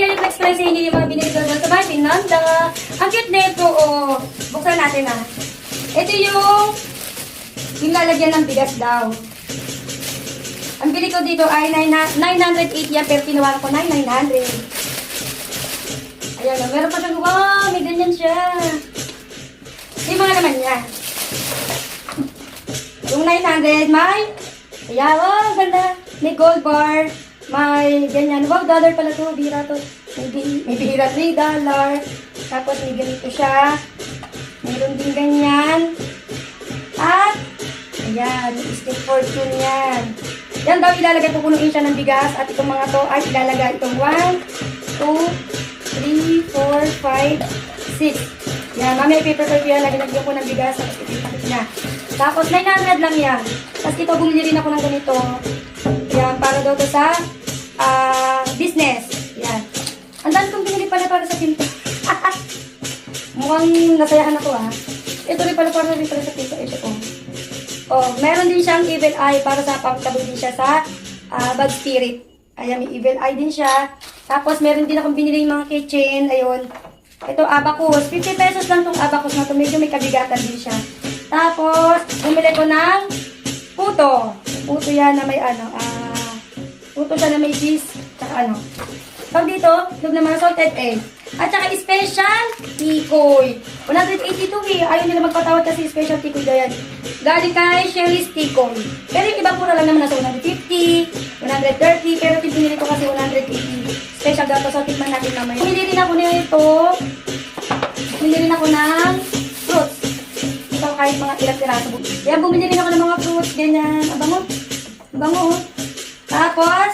ayan yung explain sa inyo yung mga binili ko doon sa bahay. Pinanda. Ang cute na ito, oh. Buksan natin, ah. Ito yung lalagyan ng bigas daw. Ang bili ko dito ay 980 yan, pero kinuha ko 900. Ayan, meron pa siyang, wow, may ganyan siya. Yung mga naman niya. Yung 900, may, ayan, oh, ganda. May gold bar, may ganyan. Wow, dollar pala to, bihira to. May bihira $3. Tapos may ganito siya. Meron din ganyan. At, ayan, stick fortune yan. Yan daw ilalagay, pupunuin siya ng bigas. At itong mga to ay ilalagay itong 1, 2, 3, 4, 5, 6. Yan, mamaya paper ko yan. Lagyan ko ng bigas. Tapos ipipakit na. Tapos 900 lang yan. Tapos ito, bumili rin ako ng ganito. Yan, para daw to sa business. Yan. Ang dami kong binili pala para sa pinto. Mukhang nasayahan ako ah. Ito rin pala para sa pinto. Ito ko. Oh, meron din siyang evil eye para sa pagtabi din siya sa bad spirit. Ayan, may evil eye din siya. Tapos, meron din akong binili yung mga keychain. Ayun. Ito, abacus. 50 pesos lang itong abacus na ito. Medyo may kabigatan din siya. Tapos, bumili ko ng puto. Puto yan na may puto siya na may cheese. Tsaka Pag dito, lug naman salted egg. At saka special tikoy. 182 eh. Ayaw nila magpatawad kasi special tikoy daw yan. Galing kay Sherry's Tikoy. Pero yung ibang pura lang naman nasa 150, 130. Pero pinili ko kasi 180. Special daw to. So, tikman natin mamaya. Bumili rin ako nito. Bumili rin ako ng fruits. Ito kahit mga ilang piraso. Kaya bumili rin ako ng mga fruits. Ganyan. Abango. Abango. Tapos,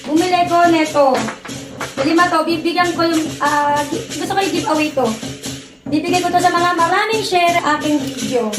bumili ko neto. 5 to, bibigyan ko yung, gusto ko yung giveaway to. Bibigay ko to sa mga maraming share aking video.